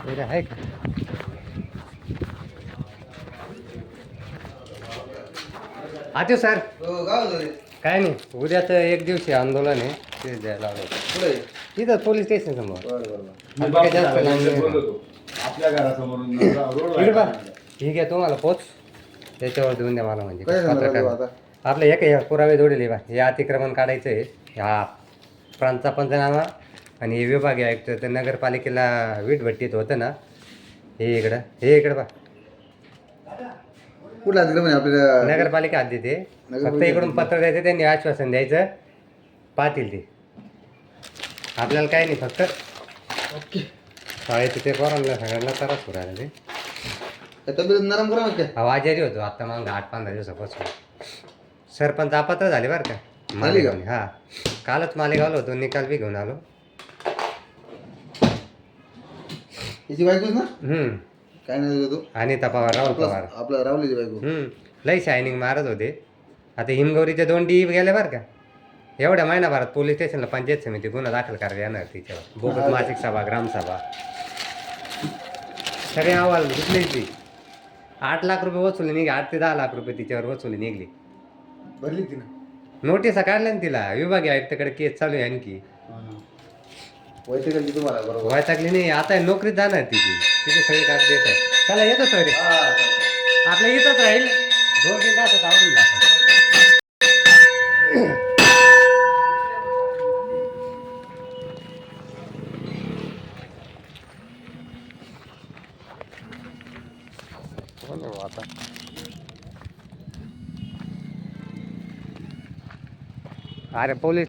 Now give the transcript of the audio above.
उद्या आहे का? आते सर. काय नाही, उद्याचं एक दिवशी आंदोलन आहे, ते द्यायला आलो. तिथं पोलीस स्टेशन समोर. आपल्या घरासमोरून इकडे बा, ठीक आहे, तुम्हाला पोच त्याच्यावर देऊन द्या मला. म्हणजे पत्रकार आपलं हे पुरावे जोडले बा, हे अतिक्रमण काढायचं आहे. हा प्रांतचा पंचनामा आणि हे विभागीय आयुक्त तर नगरपालिकेला वीटभट्टीत होतं ना, हे इकडं बा. कुठला अतिक्रमण आपल्याला? नगरपालिका आधी ते फक्त इकडून पत्र द्यायचं, त्यांनी आश्वासन द्यायचं, पाहतील ते. आपल्याला काही नाही, फक्त शाळेचं ते पोरांना सगळ्यांना त्रास होऊ राहिला ते. तब्येत नरम करा मग. आजारी होतो आता मग 8-15 दिवसापासून. सरपंच अपात्र झाले बरं का मालेगावने. हा, कालच मालेगावला होतो, निकाल बी घेऊन आलो. याची बायकोच ना? काय नाही तू? अनिता पवार, राहुल पवार, आपलं राहुलीची बायको. लई शायनिंग मारत होते. आता हिमगौरीच्या 2 DE गेल्या बरं का. एवढ्या महिनाभरात पोलीस स्टेशनला पंचायत समिती गुन्हा दाखल करायला येणार तिच्यावर. बोगस मासिक सभा, ग्रामसभा, सगळे अहवाल घेतले. ती 8 लाख रुपये वसुली निघली, 8 ते 10 लाख रुपये तिच्यावर वसुली निघली. भरली तिनं नोटिसा काढल्या ना तिला. विभागीय आयुक्ताकडे केस चालू आहे आणखी. वैसे तुम्हाला बरोबर व्हायचाकली नाही, आता नोकरीत जाणार तिचे सगळे कागद देत आहे. चला येतो सर, आपलं इथंच राहील. 2-3 तासात आवडून जातो. आता अरे पोलीस